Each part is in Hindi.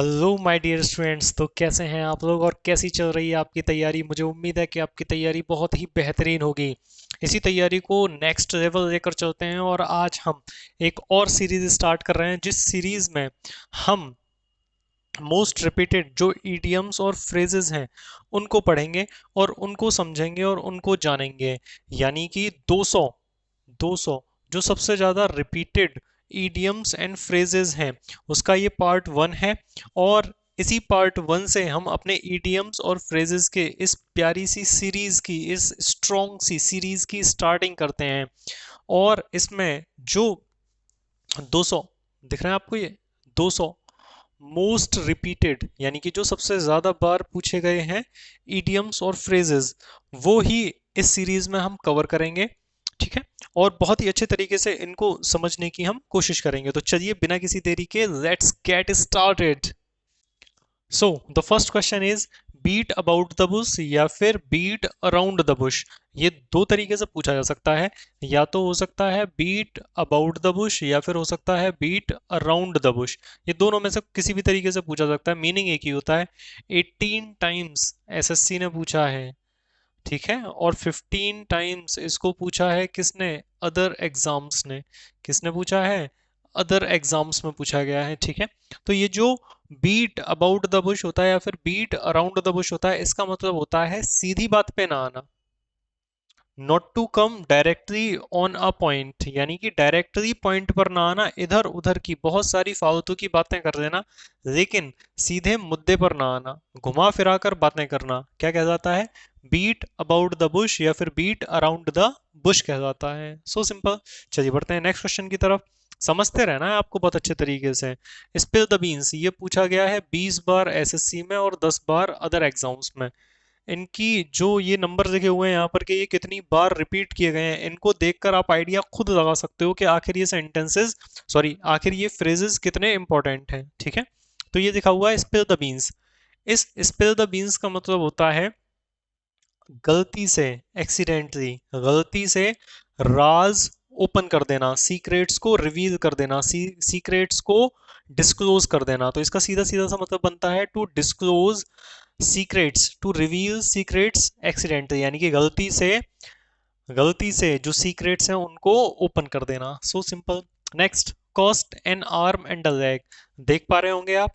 Hello my dear students. तो कैसे हैं आप लोग और कैसी चल रही है आपकी तैयारी? मुझे उम्मीद है कि आपकी तैयारी बहुत ही बेहतरीन होगी। इसी तैयारी को नेक्स्ट लेवल लेकर चलते हैं और आज हम एक और सीरीज स्टार्ट कर रहे हैं जिस सीरीज में हम मोस्ट रिपीटेड जो ईडियम्स और फ्रेजेस हैं उनको पढ़ेंगे और उनको समझेंगे और उनको जानेंगे। यानी कि 200 जो सबसे ज़्यादा रिपीटेड ईडियम्स एंड फ्रेजेस हैं उसका ये पार्ट वन है। और इसी पार्ट वन से हम अपने ईडियम्स और फ्रेजेस के इस प्यारी सी सीरीज की, इस स्ट्रॉन्ग सी सीरीज की स्टार्टिंग करते हैं। और इसमें जो 200 दिख रहे हैं आपको, ये 200 मोस्ट रिपीटेड यानी कि जो सबसे ज्यादा बार पूछे गए हैं ईडियम्स और फ्रेजेस, वो ही इस सीरीज में हम कवर करेंगे। ठीक है, और बहुत ही अच्छे तरीके से इनको समझने की हम कोशिश करेंगे। तो चलिए बिना किसी देरी के let's get started. So the first question is beat about the bush या फिर बीट अराउंड द बुश। ये दो तरीके से पूछा जा सकता है। या तो हो सकता है बीट अबाउट द बुश या फिर हो सकता है बीट अराउंड द बुश। ये दोनों में से किसी भी तरीके से पूछा जा सकता है, मीनिंग एक ही होता है। 18 टाइम्स एसएससी ने पूछा है, ठीक है, और 15 टाइम्स इसको पूछा है किसने? अदर एग्जाम्स ने। किसने पूछा है? अदर एग्जाम्स में पूछा गया है। ठीक है, तो ये जो बीट अबाउट द बुश होता है या फिर बीट अराउंड द बुश होता है, इसका मतलब होता है सीधी बात पे ना आना। Not to come directly on a point, यानी कि डायरेक्टली पॉइंट पर ना आना, इधर उधर की बहुत सारी फालतू की बातें कर देना लेकिन सीधे मुद्दे पर ना आना, घुमा फिरा कर बातें करना, क्या कहलाता है? बीट अबाउट द बुश या फिर बीट अराउंड द बुश कहलाता है। So simple. चलिए बढ़ते हैं नेक्स्ट क्वेश्चन की तरफ। समझते रहना है आपको बहुत अच्छे तरीके से। स्पिल द बीन्स ये पूछा गया है 20 बार एसएससी में और 10 बार अदर एग्जाम्स में। इनकी जो ये नंबर लिखे हुए हैं यहाँ पर कि ये कितनी बार रिपीट किए गए हैं, इनको देखकर आप आइडिया खुद लगा सकते हो कि आखिर ये सेंटेंसेस, सॉरी आखिर ये फ्रेजेस कितने इंपॉर्टेंट हैं। ठीक है, तो ये लिखा हुआ है स्पिल द बीन्स। इस स्पिल द बीन्स का मतलब होता है गलती से, एक्सीडेंटली, गलती से राज ओपन कर देना, सीक्रेट्स को रिवील कर देना, सीक्रेट्स को डिस्क्लोज कर देना। तो इसका सीधा सीधा सा मतलब बनता है to disclose secrets, to reveal secrets accidentally, यानी कि गलती से जो सीक्रेट्स हैं उनको ओपन कर देना। सो simple. Next, cost N arm and a leg. देख पा रहे होंगे आप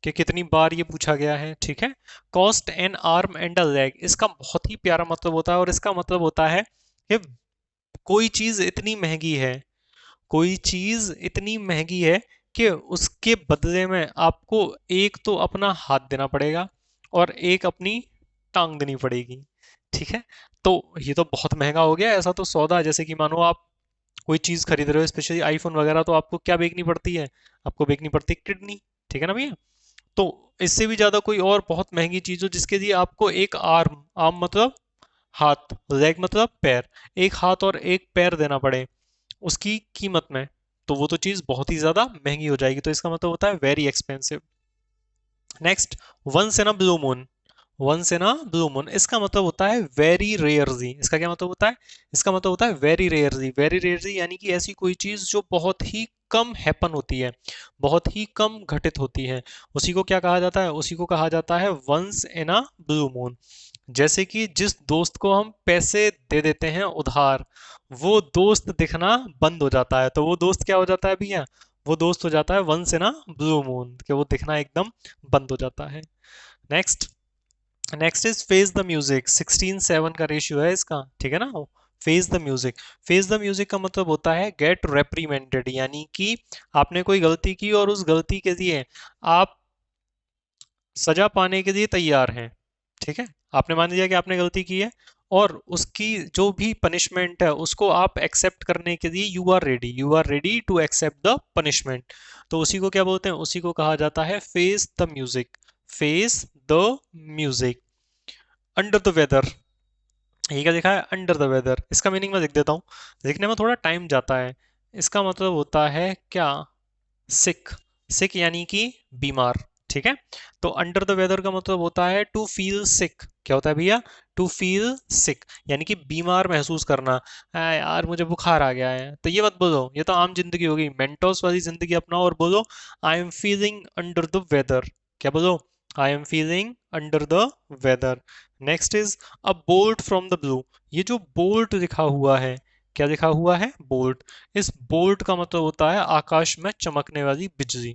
कि कितनी बार ये पूछा गया है। ठीक है, cost N arm and a leg, इसका बहुत ही प्यारा मतलब होता है और इसका मतलब होता है कि कोई चीज इतनी महंगी है, कोई चीज इतनी महंगी है कि उसके बदले में आपको एक तो अपना हाथ देना पड़ेगा और एक अपनी टांग देनी पड़ेगी। ठीक है, तो ये तो बहुत महंगा हो गया ऐसा तो सौदा। जैसे कि मानो आप कोई चीज खरीद रहे हो, स्पेशली आईफोन वगैरह, तो आपको क्या बेचनी पड़ती है? आपको बेचनी पड़ती है किडनी। ठीक है ना भैया? तो इससे भी ज्यादा कोई और बहुत महंगी चीज हो जिसके लिए आपको एक आर्म, आर्म मतलब हाथ, लेग मतलब पैर, एक हाथ और एक पैर देना पड़े उसकी कीमत में, तो वो तो चीज बहुत ही ज्यादा महंगी हो जाएगी। तो इसका मतलब होता है very expensive. Next, once in a blue moon. Once in a blue moon इसका मतलब होता है वेरी रेयरली। इसका क्या मतलब होता है? इसका मतलब होता है वेरी रेयरली। वेरी रेयरली यानी कि ऐसी कोई चीज जो बहुत ही कम हैपन होती है, बहुत ही कम घटित होती है, उसी को क्या कहा जाता है? उसी को कहा जाता है once in a blue moon. जैसे कि जिस दोस्त को हम पैसे दे देते हैं उधार, वो दोस्त दिखना बंद हो जाता है, तो वो दोस्त क्या हो जाता है भैया? वो दोस्त हो जाता है once in a blue moon, कि वो दिखना एकदम बंद हो जाता है। Next, next is face the music. 16:7 का रेशियो है इसका। ठीक है ना? Face the music. Face the music का मतलब होता है गेट रेप्रीमेंटेड, यानी कि आपने कोई गलती की और उस गलती के लिए आप सजा पाने के लिए तैयार हैं। ठीक है, आपने मान लिया कि आपने गलती की है और उसकी जो भी पनिशमेंट है उसको आप एक्सेप्ट करने के लिए you are ready to accept the punishment. तो उसी को क्या बोलते हैं? उसी को कहा जाता है face the music. Face the music. Under the weather, ये क्या लिखा है? Under the weather. इसका मीनिंग मैं लिख देता हूँ, लिखने में थोड़ा टाइम जाता है। इसका मतलब होता है क्या? सिक। सिक यानी कि बीमार। ठीक है। तो अंडर द वेदर का मतलब होता है टू फील सिक। क्या होता है भैया? टू फील सिक, यानी कि बीमार महसूस करना। यार मुझे बुखार आ गया है, तो ये मत बोलो, ये तो आम जिंदगी होगी। मेंटोस वाली जिंदगी अपनाओ और बोलो I am feeling under the weather. क्या बोलो? I am feeling under the weather. Next is a bolt from the blue. ये जो बोल्ट लिखा हुआ है, क्या लिखा हुआ है? बोल्ट। इस बोल्ट का मतलब होता है आकाश में चमकने वाली बिजली।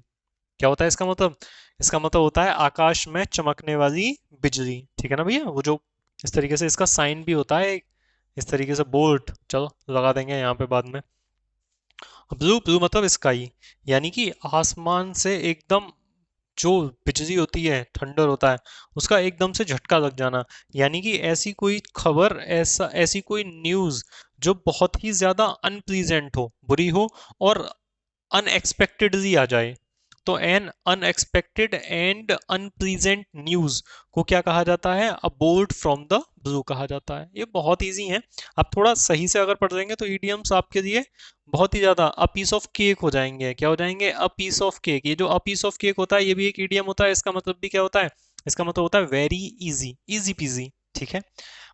क्या होता है इसका मतलब? इसका मतलब होता है आकाश में चमकने वाली बिजली। ठीक है ना भैया? वो जो इस तरीके से इसका साइन भी होता है इस तरीके से, बोल्ट। चलो लगा देंगे यहाँ पे बाद में। ब्लू, ब्लू मतलब स्काई, यानी कि आसमान से एकदम जो बिजली होती है, थंडर होता है, उसका एकदम से झटका लग जाना। यानी कि ऐसी कोई खबर, ऐसी कोई न्यूज़ जो बहुत ही ज़्यादा अनप्लीजेंट हो, बुरी हो, और अनएक्सपेक्टेडली आ जाए। तो N unexpected and unpleasant news को क्या कहा जाता है? अ बोल्ट फ्रॉम द ब्लू कहा जाता है। ये बहुत इजी है। आप थोड़ा सही से अगर पढ़ लेंगे तो ईडियम्स आपके लिए बहुत ही ज्यादा अ पीस ऑफ केक हो जाएंगे। क्या हो जाएंगे? A piece of cake. ये जो अ पीस ऑफ केक होता है, ये भी एक ईडियम होता है। इसका मतलब भी क्या होता है? इसका मतलब होता है वेरी इजी, इजी पीजी। ठीक है।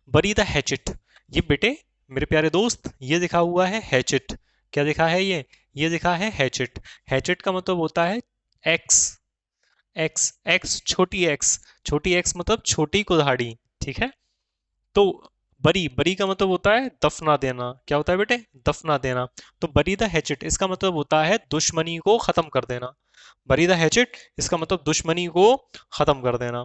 बरी द हैचेट। ये बेटे, मेरे प्यारे दोस्त, ये लिखा हुआ है हैचेट। क्या लिखा है ये लिखा है हैचेट। हैचेट का मतलब होता है एक्स। एक्स, एक्स छोटी एक्स। छोटी एक्स मतलब छोटी कुल्हाड़ी। ठीक है। तो बरी, बरी का मतलब होता है दफना देना। क्या होता है बेटे? दफना देना। तो बरी द हैचेट इसका मतलब होता है दुश्मनी को खत्म कर देना। बरी द हैचेट इसका मतलब दुश्मनी को खत्म कर देना।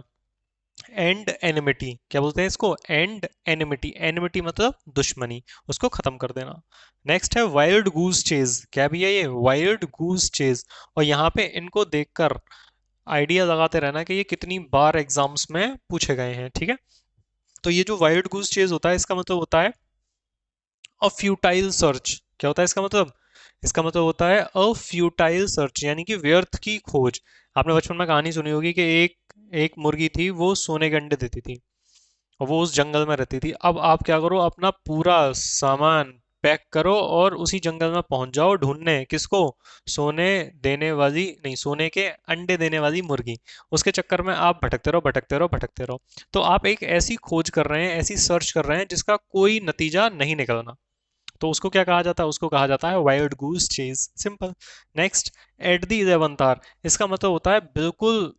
एंड एनिमिटी, क्या बोलते हैं इसको? एंड एनिमिटी। एनिमिटी मतलब दुश्मनी, उसको खत्म कर देना। नेक्स्ट है वाइल्ड गूज चेज। क्या भी है ये? वाइल्ड गूज चेज। और यहाँ पे इनको देखकर आइडिया लगाते रहना कि ये कितनी बार एग्जाम्स में पूछे गए हैं। ठीक है। तो ये जो वाइल्ड गूज चेज होता है, इसका मतलब होता है अ फ्यूटाइल सर्च। क्या होता है इसका मतलब? इसका मतलब होता है अ फ्यूटाइल सर्च, यानी कि व्यर्थ की खोज। आपने बचपन में कहानी सुनी होगी कि एक एक मुर्गी थी, वो सोने के अंडे देती थी, और वो उस जंगल में रहती थी। अब आप क्या करो, अपना पूरा सामान पैक करो और उसी जंगल में पहुंच जाओ ढूंढने। किसको? सोने देने वाली नहीं, सोने के अंडे देने वाली मुर्गी। उसके चक्कर में आप भटकते रहो, भटकते रहो, भटकते रहो। तो आप एक ऐसी खोज कर रहे हैं, ऐसी सर्च कर रहे हैं जिसका कोई नतीजा नहीं निकलना। तो उसको क्या कहा जाता है? उसको कहा जाता है wild goose chase. Simple. Next, at the 11th hour. इसका मतलब होता है बिल्कुल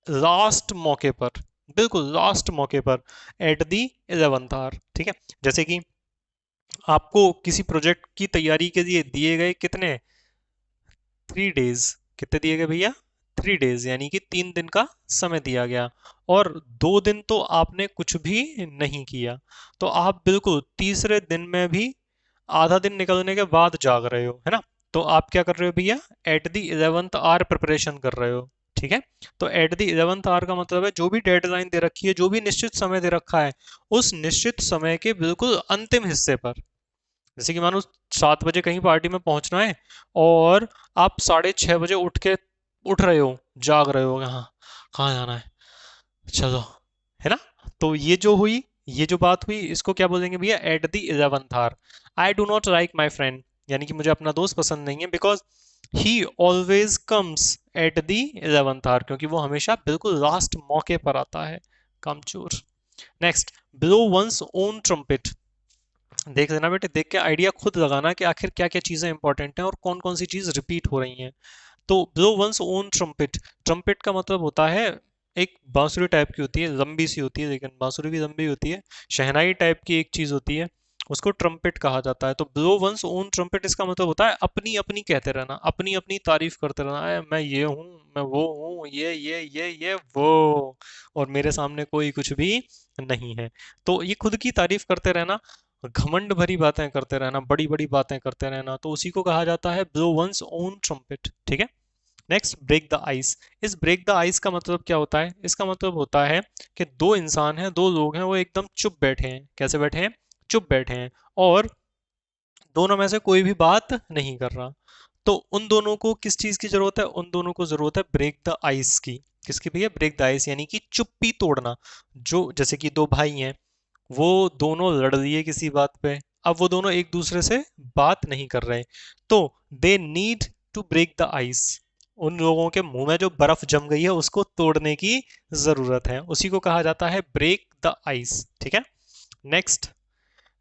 लास्ट मौके पर। बिल्कुल लास्ट मौके पर, एट दी 11th आवर। ठीक है। जैसे कि आपको किसी प्रोजेक्ट की तैयारी के लिए दिए गए कितने? 3 डेज। कितने दिए गए भैया? 3 डेज, यानी कि 3 दिन का समय दिया गया, और 2 दिन तो आपने कुछ भी नहीं किया। तो आप बिल्कुल तीसरे दिन में भी आधा दिन निकलने के बाद जाग रहे हो, है ना? तो आप क्या कर रहे हो भैया? At the 11th our preparation कर रहे हो। ठीक है। तो एट द 11th आवर का मतलब है जो भी डेडलाइन दे रखी है, जो भी निश्चित समय दे रखा है, उस निश्चित समय के बिल्कुल अंतिम हिस्से पर। जैसे कि मानो 7 बजे कहीं पार्टी में पहुंचना है, और आप 6:30 बजे उठ रहे हो, जाग रहे हो, यहाँ कहाँ जाना है, चलो, है ना? तो ये जो हुई, ये जो बात हुई, इसको क्या बोलेंगे भैया? At the 11th hour. I do not like my friend, यानी कि मुझे अपना दोस्त पसंद नहीं है, because he always comes at the 11th hour, क्योंकि वो हमेशा बिल्कुल लास्ट मौके पर आता है। कामचोर। Next, blow one's own trumpet. देख लेना बेटे, देख के आइडिया खुद लगाना कि आखिर क्या क्या चीजें इंपॉर्टेंट हैं और कौन कौन सी चीज रिपीट हो रही हैं। तो blow one's own trumpet. Trumpet का मतलब होता है एक बांसुरी टाइप की होती है, लंबी सी होती है, लेकिन बांसुरी भी लंबी होती है। शहनाई टाइप की एक चीज होती है, उसको ट्रम्पेट कहा जाता है। तो ब्लो वंस ओन ट्रम्पेट इसका मतलब होता है अपनी अपनी कहते रहना, अपनी अपनी तारीफ करते रहना है। मैं ये हूँ, मैं वो हूँ, ये वो, और मेरे सामने कोई कुछ भी नहीं है। तो ये खुद की तारीफ करते रहना, घमंड भरी बातें करते रहना, बड़ी बड़ी बातें करते रहना, तो उसी को कहा जाता है ब्लो वंस ओन ट्रम्पेट। ठीक है। Next, break the ice. इस ब्रेक द आइस का मतलब क्या होता है? इसका मतलब होता है कि दो इंसान हैं, दो लोग हैं, वो एकदम चुप बैठे हैं। कैसे बैठे हैं? चुप बैठे हैं, और दोनों में से कोई भी बात नहीं कर रहा। तो उन दोनों को किस चीज की जरूरत है? उन दोनों को जरूरत है ब्रेक द आइस की। किसकी भैया? ब्रेक द आइस, यानी कि चुप्पी तोड़ना। जो जैसे कि दो भाई हैं, वो दोनों लड़ लिए किसी बात पे, अब वो दोनों एक दूसरे से बात नहीं कर रहे, तो they need to break the ice. उन लोगों के मुंह में जो बर्फ जम गई है उसको तोड़ने की जरूरत है, उसी को कहा जाता है ब्रेक द आइस। ठीक है। Next,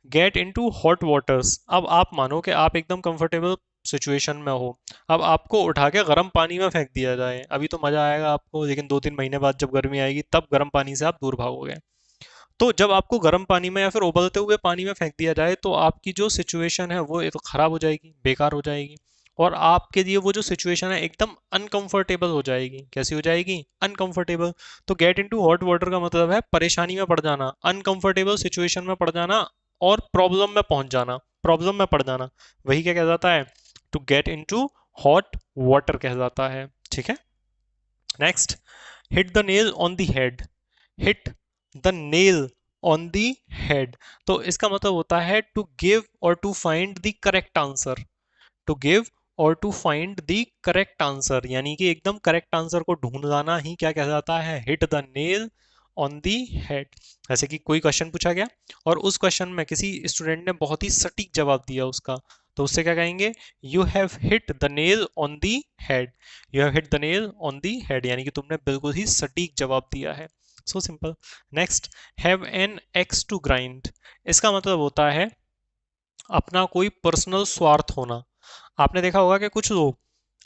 gate into hot waters. अब आप मानो कि आप एकदम कंफर्टेबल सिचुएशन में हो, अब आपको उठा के गर्म पानी में फेंक दिया जाए, अभी तो मजा आएगा आपको, लेकिन 2-3 महीने बाद जब गर्मी आएगी तब गर्म पानी से आप दूर भागोगे। तो जब आपको गर्म पानी में या फिर उबलते हुए पानी में फेंक दिया जाए तो आपकी जो सिचुएशन है वो तो खराब हो जाएगी, बेकार हो जाएगी, और आपके लिए वो जो सिचुएशन है एकदम अनकंफर्टेबल हो जाएगी। कैसी हो जाएगी? अनकंफर्टेबल। तो गेट इनटू हॉट वाटर का मतलब है परेशानी में पड़ जाना, अनकंफर्टेबल सिचुएशन में पड़ जाना, और प्रॉब्लम में पहुंच जाना, प्रॉब्लम में पड़ जाना, वही क्या कहलाता है? To get into hot water कहलाता है। ठीक है। Next, hit the nail on the head. Hit the nail on the head, तो इसका मतलब होता है टू गिव और to find the correct answer. To give और to find the correct answer, यानी कि एकदम करेक्ट आंसर को ढूंढ लाना ही क्या कहलाता है? Hit the nail on the head. जैसे कि कोई क्वेश्चन पूछा गया और उस क्वेश्चन में किसी स्टूडेंट ने बहुत ही सटीक जवाब दिया उसका, तो उससे क्या कहेंगे? You have hit the nail on the head. You have hit the nail on the head, यानी कि तुमने बिल्कुल ही सटीक जवाब दिया है। So simple. Next, have an axe to grind. इसका मतलब होता है अपना कोई पर्सनल स्वार्थ होना। आपने देखा होगा कि कुछ लोग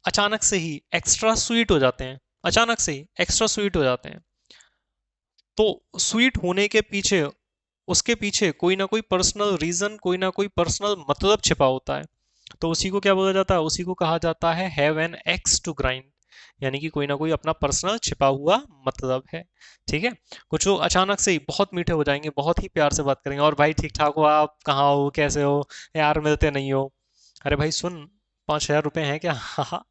अचानक से ही एक्स्ट्रा स्वीट हो जाते हैं, अचानक से ही एक्स्ट्रा स्वीट हो जाते हैं। तो स्वीट होने के पीछे, उसके पीछे कोई ना कोई पर्सनल रीजन, कोई ना कोई पर्सनल मतलब छिपा होता है। तो उसी को क्या बोला जाता है? उसी को कहा जाता है have an axe to grind, यानी कि कोई ना कोई अपना पर्सनल छिपा हुआ मतलब है। ठीक है। कुछ लोग अचानक से ही बहुत मीठे हो जाएंगे, बहुत ही प्यार से बात करेंगे, और भाई ठीक ठाक हो, आप कहाँ हो, कैसे हो यार, मिलते नहीं हो, अरे भाई सुन, 5,000 रुपए हैं क्या? हाँ।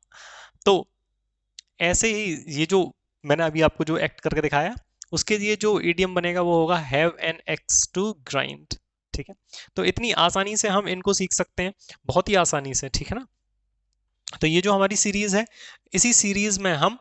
तो ऐसे ही ये जो मैंने अभी आपको जो एक्ट करके दिखाया, उसके लिए जो ईडियम बनेगा वो होगा have an axe to grind. ठीक है। तो इतनी आसानी से हम इनको सीख सकते हैं, बहुत ही आसानी से। ठीक है ना। तो ये जो हमारी सीरीज है, इसी सीरीज में हम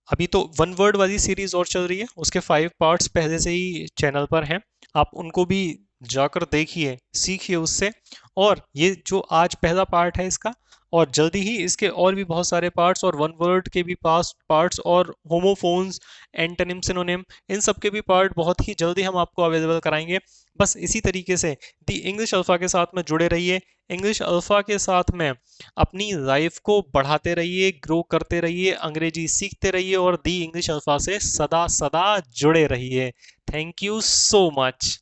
अभी तो वन वर्ड वाली सीरीज और चल रही है, उसके 5 पार्ट्स पहले से ही चैनल पर हैं, आप उनको भी जाकर देखिए, सीखिए उससे। और ये जो आज पहला पार्ट है इसका, और जल्दी ही इसके और भी बहुत सारे पार्ट्स, और वन वर्ड के भी पास पार्ट्स, और होमोफोन्स, एंटोनिम, सिनोनिम, इन सब के भी पार्ट बहुत ही जल्दी हम आपको अवेलेबल कराएंगे। बस इसी तरीके से दी इंग्लिश अल्फ़ा के साथ में जुड़े रहिए, इंग्लिश अल्फ़ा के साथ में अपनी लाइफ को बढ़ाते रहिए, ग्रो करते रहिए, अंग्रेजी सीखते रहिए, और दी इंग्लिश अल्फ़ा से सदा सदा जुड़े रहिए। Thank you so much.